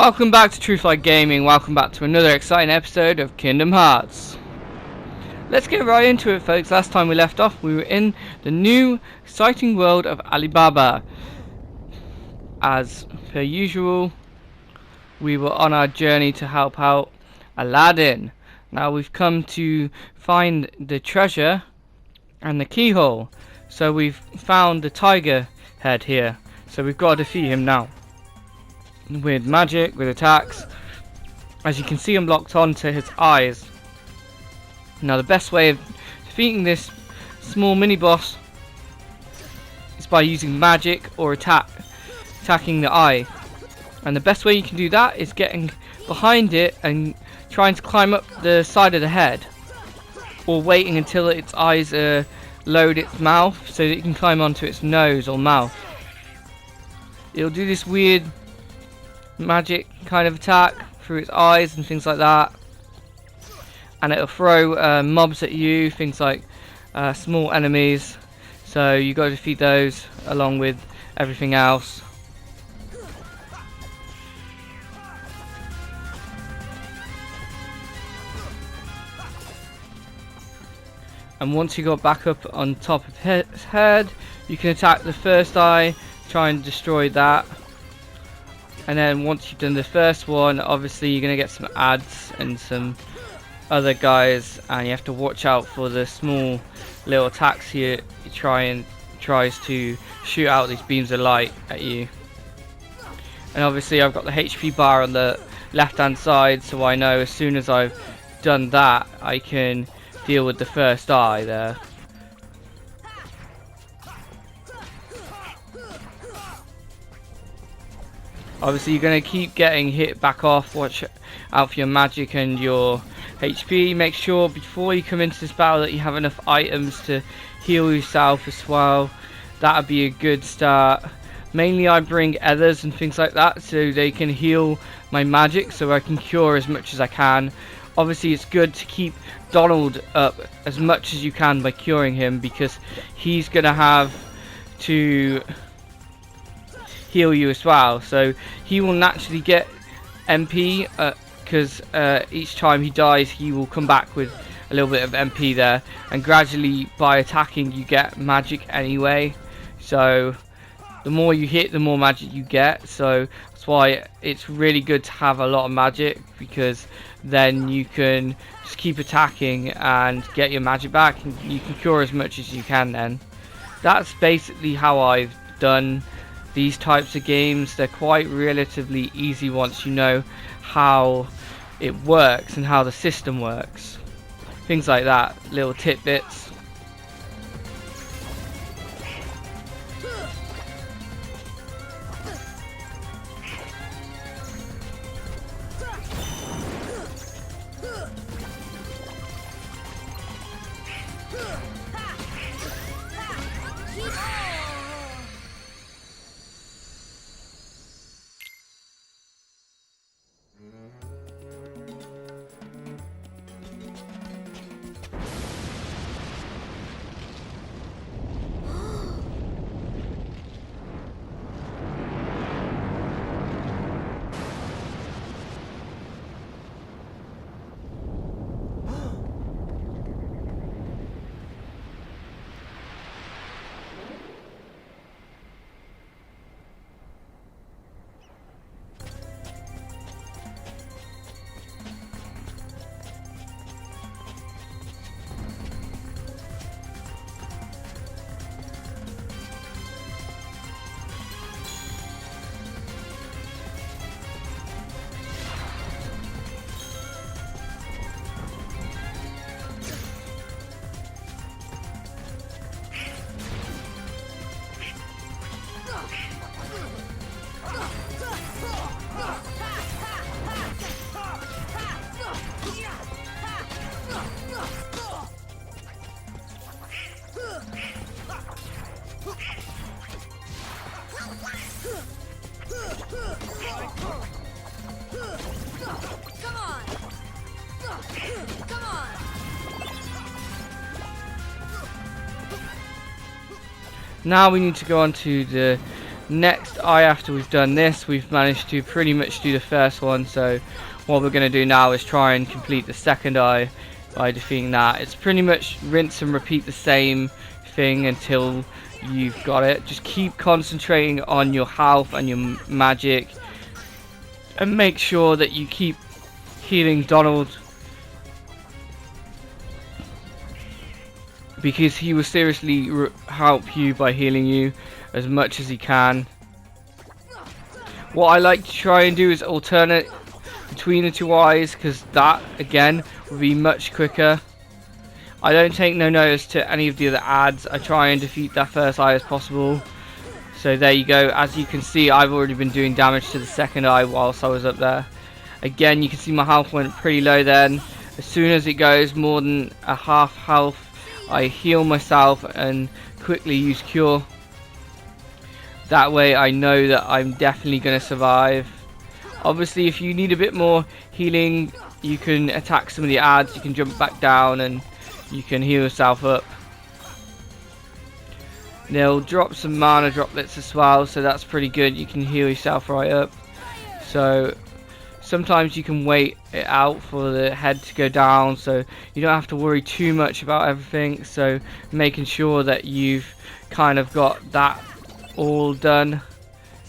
Welcome back to Truthlight Gaming. Welcome back to another exciting episode of Kingdom Hearts. Let's get right into it, folks. Last time we left off, we were in the new exciting world of Alibaba. As per usual, we were on our journey to help out Aladdin. Now we've come to find the treasure and the keyhole. So we've found the tiger head here. So we've got to defeat him now. With magic, with attacks. As you can see, I'm locked on to his eyes. Now the best way of defeating this small mini boss is by using magic or attacking the eye. And the best way you can do that is getting behind it and trying to climb up the side of the head, or waiting until its eyes load its mouth so that you can climb onto its nose or mouth. It'll do this weird magic kind of attack through its eyes and things like that, and it'll throw mobs at you, things like small enemies, so you got to defeat those along with everything else. And once you got back up on top of his head, you can attack the first eye, try and destroy that. And then once you've done the first one, obviously you're going to get some ads and some other guys, and you have to watch out for the small little attacks here. He tries to shoot out these beams of light at you. And obviously I've got the HP bar on the left hand side, so I know as soon as I've done that I can deal with the first eye there. Obviously you're going to keep getting hit back off. Watch out for your magic and your HP. Make sure before you come into this battle that you have enough items to heal yourself as well. That would be a good start. Mainly I bring others and things like that so they can heal my magic, so I can cure as much as I can. Obviously it's good to keep Donald up as much as you can by curing him, because he's going to have to heal you as well, so he will naturally get MP, because each time he dies he will come back with a little bit of MP there, and gradually by attacking you get magic anyway, so the more you hit the more magic you get. So that's why it's really good to have a lot of magic, because then you can just keep attacking and get your magic back, and you can cure as much as you can. Then that's basically how I've done these types of games. They're quite relatively easy once you know how it works and how the system works. Things like that, little tidbits. Now we need to go on to the Next eye, after we've done this, we've managed to pretty much do the first one. So what we're going to do now is try and complete the second eye by defeating that. It's pretty much rinse and repeat the same thing until you've got it. Just keep concentrating on your health and your magic, and make sure that you keep healing Donald, because he will seriously help you by healing you as much as he can. What I like to try and do is alternate between the two eyes, because that again will be much quicker. I don't take no notice to any of the other ads. I try and defeat that first eye as possible. So there you go. As you can see, I've already been doing damage to the second eye whilst I was up there. Again, you can see my health went pretty low then. As soon as it goes more than a half health, I heal myself and quickly use cure. That way I know that I'm definitely going to survive. Obviously, if you need a bit more healing, you can attack some of the ads. You can jump back down and you can heal yourself up. They'll drop some mana droplets as well, so that's pretty good. You can heal yourself right up. So sometimes you can wait it out for the head to go down, so you don't have to worry too much about everything. So making sure that you've kind of got that all done,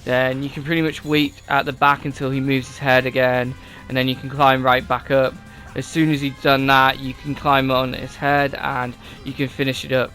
then you can pretty much wait at the back until he moves his head again, and then you can climb right back up. As soon as he's done that, you can climb on his head and you can finish it up.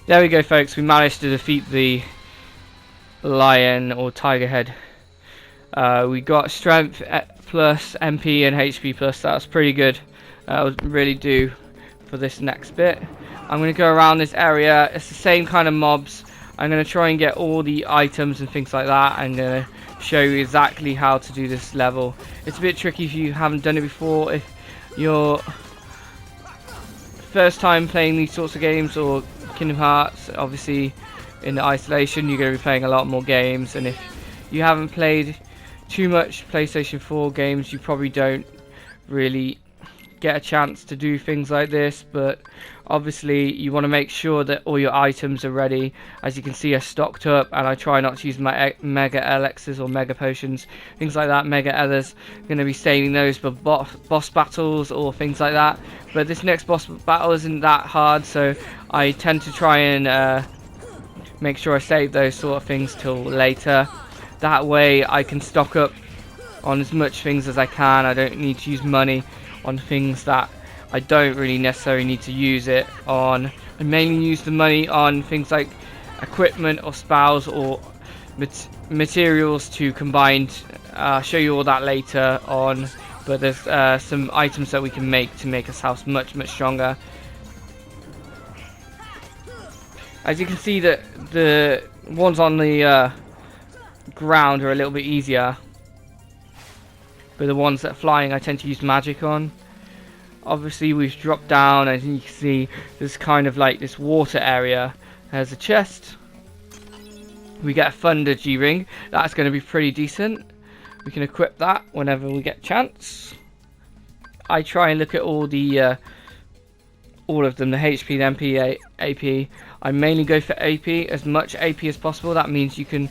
There we go, folks. We managed to defeat the lion or tiger head. We got strength plus, MP and HP plus. That was pretty good. That was really do for this next bit. I'm going to go around this area. It's the same kind of mobs. I'm going to try and get all the items and things like that. I'm going to show you exactly how to do this level. It's a bit tricky if you haven't done it before. If you're first time playing these sorts of games, or Kingdom Hearts, obviously in the isolation you're going to be playing a lot more games, and if you haven't played too much PlayStation 4 games, you probably don't really get a chance to do things like this. But obviously you want to make sure that all your items are ready. As you can see, I stocked up, and I try not to use my mega elixirs or mega potions, things like that. Mega ethers, I'm going to be saving those for boss battles or things like that. But this next boss battle isn't that hard, so I tend to try and make sure I save those sort of things till later. That way I can stock up on as much things as I can. I don't need to use money on things that I don't really necessarily need to use it on. I mainly use the money on things like equipment or spells or materials to combine. I'll show you all that later on. But there's some items that we can make to make us house much stronger. As you can see, that the ones on the ground are a little bit easier, but the ones that are flying I tend to use magic on. Obviously we've dropped down, as you can see there's kind of like this water area. There's a chest. We get a Thunder G-Ring. That's going to be pretty decent. We can equip that whenever we get a chance. I try and look at all the all of them, the HP, the MP, AP. I mainly go for AP, as much AP as possible. That means you can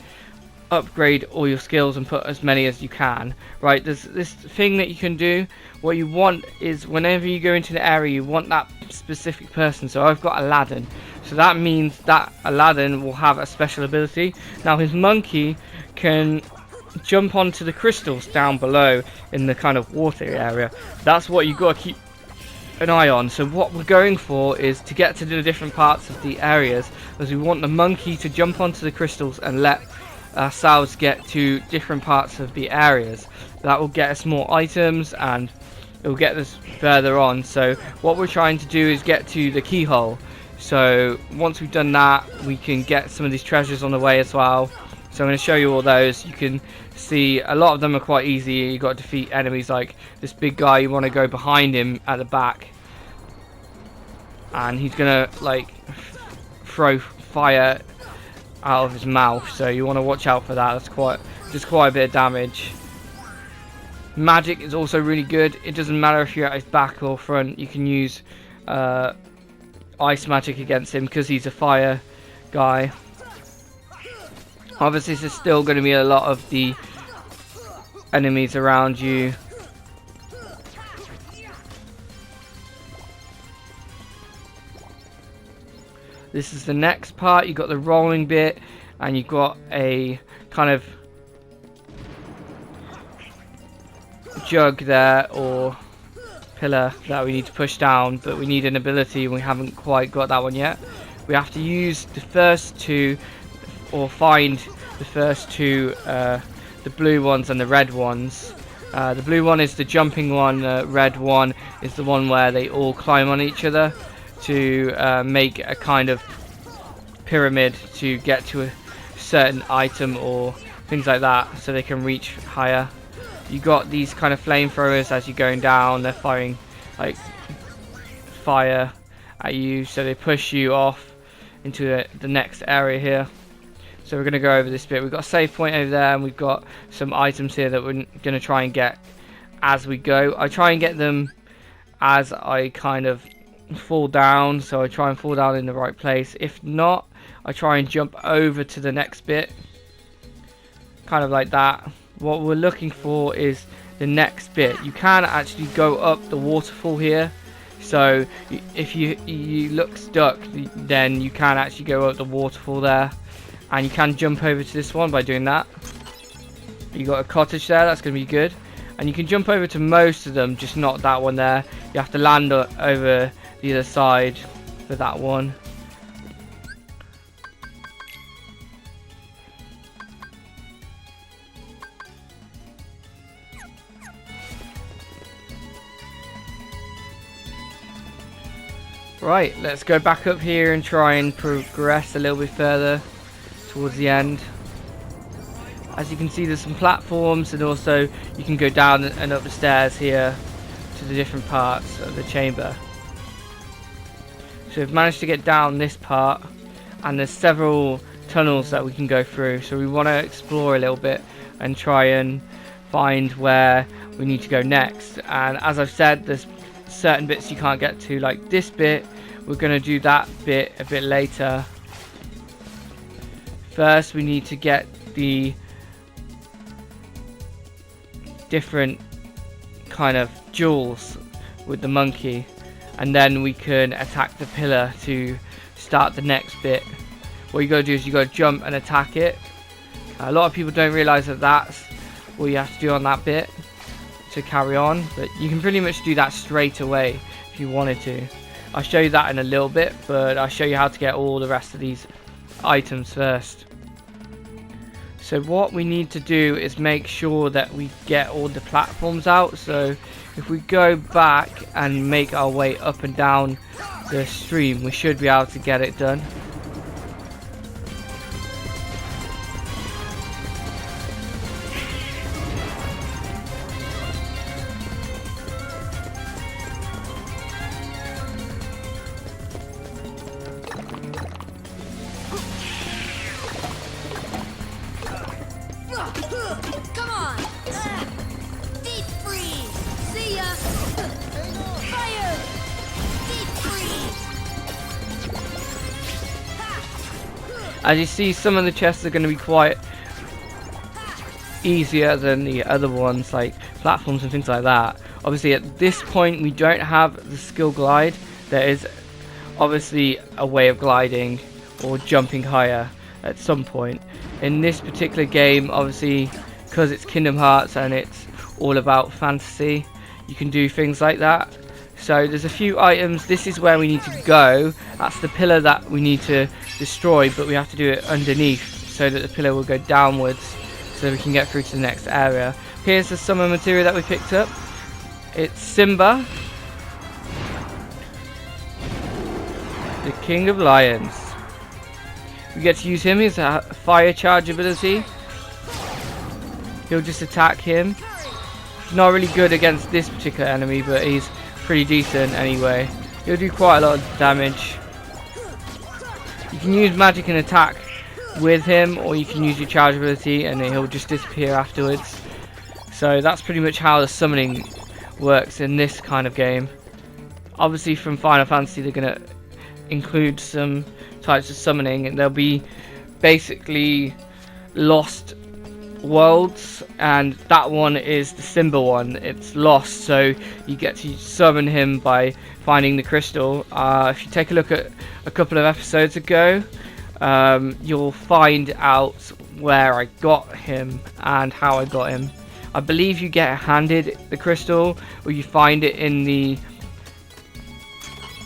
upgrade all your skills and put as many as you can. Right, there's this thing that you can do. What you want is, whenever you go into the area, you want that specific person. So I've got Aladdin, so that means that Aladdin will have a special ability. Now his monkey can jump onto the crystals down below in the kind of water area. That's what you got to keep an eye on. So what we're going for is to get to the different parts of the areas, as we want the monkey to jump onto the crystals and let ourselves get to different parts of the areas. That will get us more items and it will get us further on. So what we're trying to do is get to the keyhole. So once we've done that, we can get some of these treasures on the way as well. So I'm going to show you all those. You can see a lot of them are quite easy. You got to defeat enemies like this big guy. You want to go behind him at the back, and he's gonna like throw fire out of his mouth. So you want to watch out for that. That's quite a bit of damage. Magic is also really good. It doesn't matter if you're at his back or front. You can use ice magic against him because he's a fire guy. Obviously there's still going to be a lot of the enemies around you. This is the next part. You've got the rolling bit and you've got a kind of jug there or pillar that we need to push down, but we need an ability and we haven't quite got that one yet. We have to use the first two, or find the first two, the blue ones and the red ones. The blue one is the jumping one, the red one is the one where they all climb on each other to make a kind of pyramid to get to a certain item or things like that, so they can reach higher. You got these kind of flamethrowers as you're going down. They're firing like fire at you, so they push you off into the next area here. So we're going to go over this bit. We've got a save point over there, and we've got some items here that we're going to try and get as we go. I try and get them as I kind of fall down, so I try and fall down in the right place. If not, I try and jump over to the next bit, kind of like that. What we're looking for is the next bit. You can actually go up the waterfall here, so if you look stuck, then you can actually go up the waterfall there, and you can jump over to this one by doing that. You got a cottage there, that's going to be good, and you can jump over to most of them, just not that one there. You have to land over the other side for that one. Right, let's go back up here and try and progress a little bit further towards the end. As you can see, there's some platforms, and also you can go down and up the stairs here to the different parts of the chamber. So we've managed to get down this part, and there's several tunnels that we can go through. So we want to explore a little bit and try and find where we need to go next. And as I've said, there's certain bits you can't get to, like this bit. We're going to do that bit a bit later. First we need to get the different kind of jewels with the monkey, and then we can attack the pillar to start the next bit. What you got to do is you got to jump and attack it. A lot of people don't realize that that's what you have to do on that bit to carry on, but you can pretty much do that straight away if you wanted to. I'll show you that in a little bit, but I'll show you how to get all the rest of these items first. So what we need to do is make sure that we get all the platforms out. So if we go back and make our way up and down the stream, we should be able to get it done. Come on! Deep freeze! See ya! Fire! Deep freeze! As you see, some of the chests are going to be quite easier than the other ones, like platforms and things like that. Obviously at this point we don't have the skill glide. There is obviously a way of gliding or jumping higher at some point. In this particular game, obviously, because it's Kingdom Hearts and it's all about fantasy, you can do things like that. So there's a few items. This is where we need to go. That's the pillar that we need to destroy, but we have to do it underneath. so that the pillar will go downwards, so we can get through to the next area. Here's the summon material that we picked up. It's Simba, the King of Lions. We get to use him. He's a fire charge ability. He'll just attack him. He's not really good against this particular enemy, but he's pretty decent anyway. He'll do quite a lot of damage. You can use magic and attack with him, or you can use your charge ability and he'll just disappear afterwards. So that's pretty much how the summoning works in this kind of game. Obviously from Final Fantasy they're going to include some types of summoning, and there'll be basically lost worlds, and that one is the Simba one. It's lost, so you get to summon him by finding the crystal. If you take a look at a couple of episodes ago, you'll find out where I got him and how I got him. I believe you get handed the crystal, or you find it in the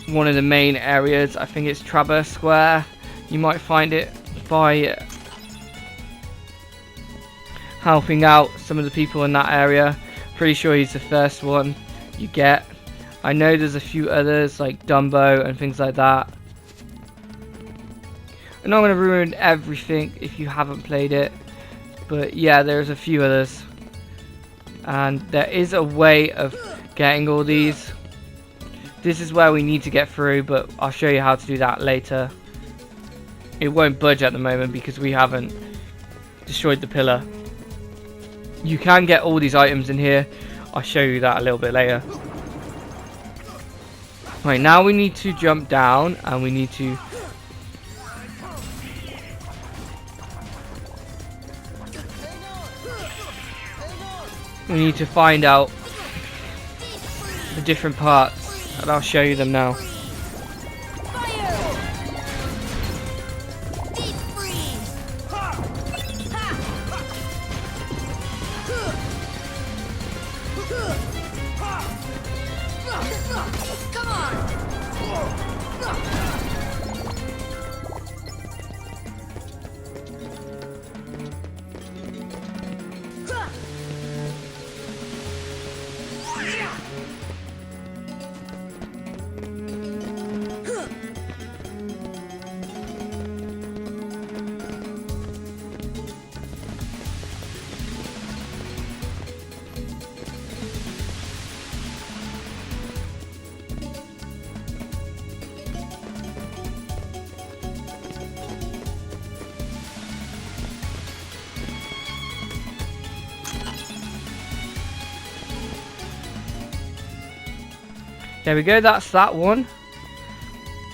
one of the main areas. I think it's Traverse Square. You might find it by helping out some of the people in that area. Pretty sure he's the first one you get. I know there's a few others like Dumbo and things like that. I'm not going to ruin everything if you haven't played it, but yeah, there's a few others, and there is a way of getting all these. This is where we need to get through, but I'll show you how to do that later. It won't budge at the moment because we haven't destroyed the pillar. You can get all these items in here. I'll show you that a little bit later. Right, now we need to jump down, and we need to find out the different parts, and I'll show you them now. Come on! There we go, that's that one.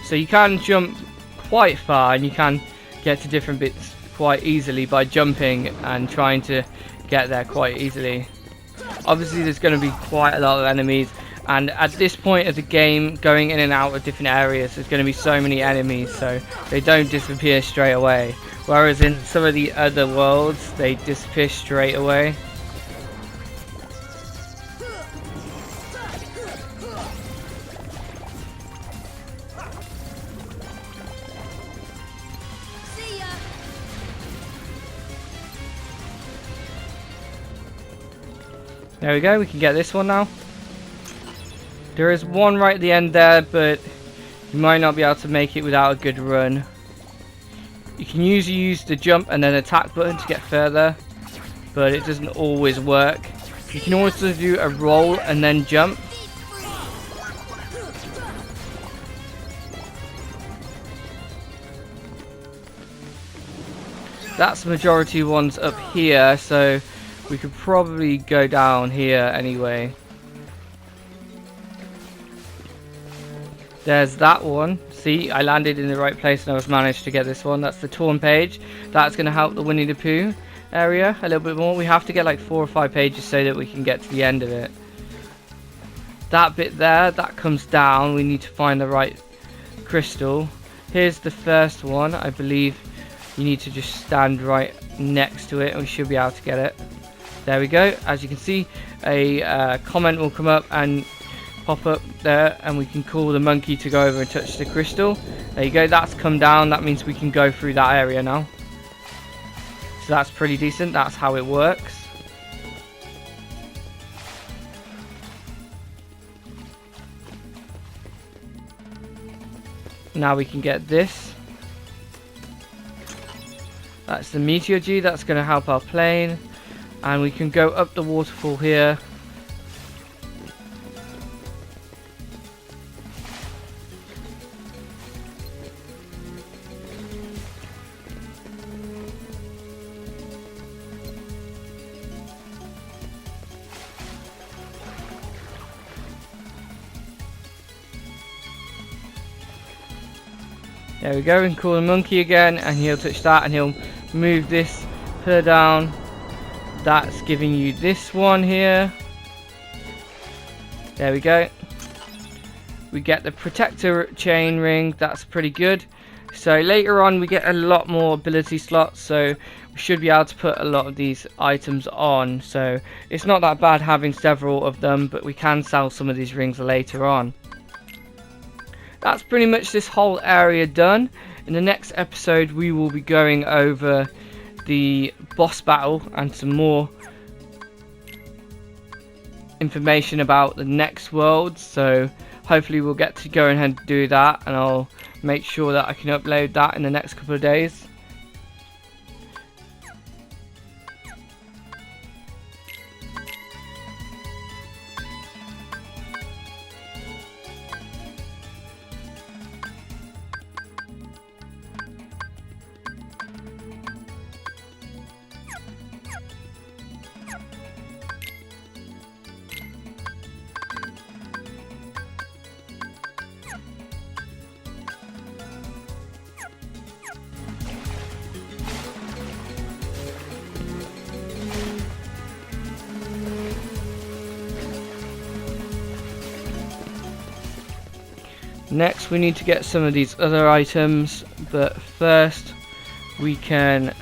So you can jump quite far, and you can get to different bits quite easily by jumping and trying to get there quite easily. Obviously there's going to be quite a lot of enemies, and at this point of the game, going in and out of different areas, there's going to be so many enemies, so they don't disappear straight away. Whereas in some of the other worlds, they disappear straight away. There we go, we can get this one now. There is one right at the end there, but you might not be able to make it without a good run. You can usually use the jump and then attack button to get further, but it doesn't always work. You can also do a roll and then jump. That's the majority ones up here, so we could probably go down here anyway. There's that one. See, I landed in the right place and I was managed to get this one. That's the torn page. That's going to help the Winnie the Pooh area a little bit more. We have to get like 4 or 5 pages so that we can get to the end of it. That bit there, that comes down. We need to find the right crystal. Here's the first one. I believe you need to just stand right next to it and we should be able to get it. There we go. As you can see, a comment will come up and pop up there, and we can call the monkey to go over and touch the crystal. There you go, that's come down. That means we can go through that area now. So that's pretty decent. That's how it works. Now we can get this. That's the meteor G. That's going to help our plane. And we can go up the waterfall here. There we go, and call the monkey again, and he'll touch that, and he'll move this pillar down. That's giving you this one here. There we go. We get the protector chain ring. That's pretty good. So later on we get a lot more ability slots, so we should be able to put a lot of these items on. So it's not that bad having several of them, but we can sell some of these rings later on. That's pretty much this whole area done. In the next episode we will be going over the boss battle and some more information about the next world. So hopefully we'll get to go ahead and do that, and I'll make sure that I can upload that in the next couple of days. Next we need to get some of these other items, but first we can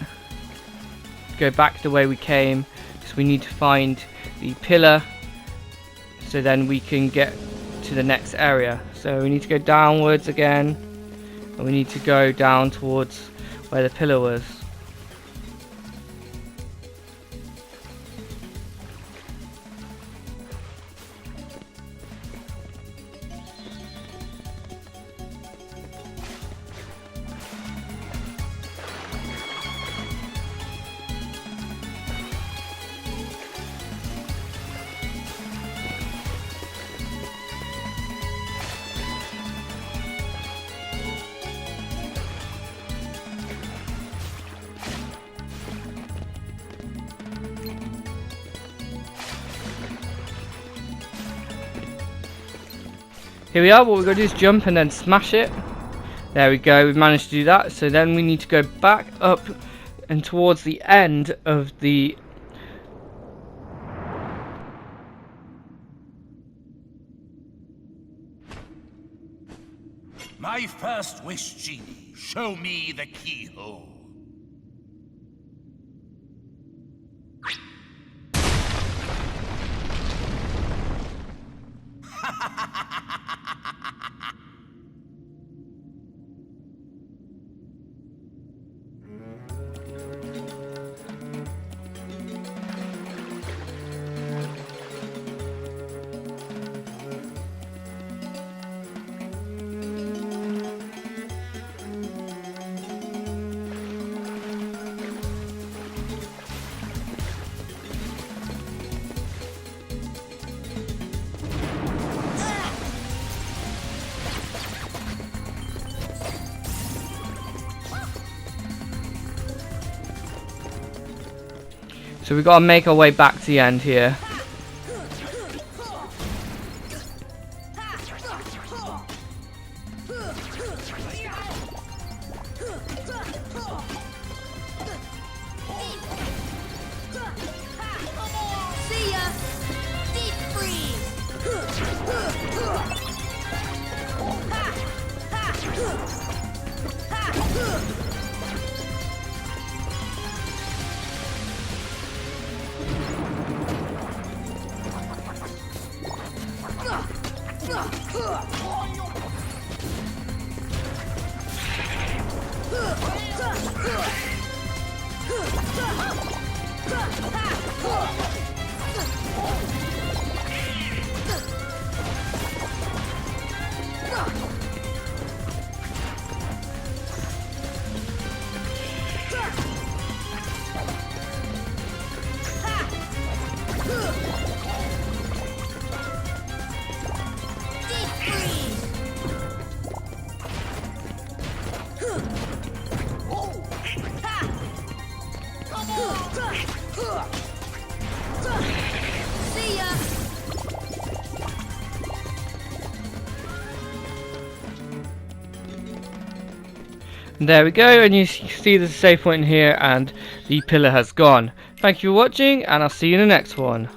go back the way we came. So we need to find the pillar, so then we can get to the next area. So we need to go downwards again, and we need to go down towards where the pillar was. Here we are. What we're going to do is jump and then smash it. There we go, we've managed to do that. So then we need to go back up and towards the end of the My first wish, genie, show me the keyhole. So we've got to make our way back to the end here. See ya! Deep freeze! See ya. There we go, and you see the save point in here, and the pillar has gone. Thank you for watching, and I'll see you in the next one.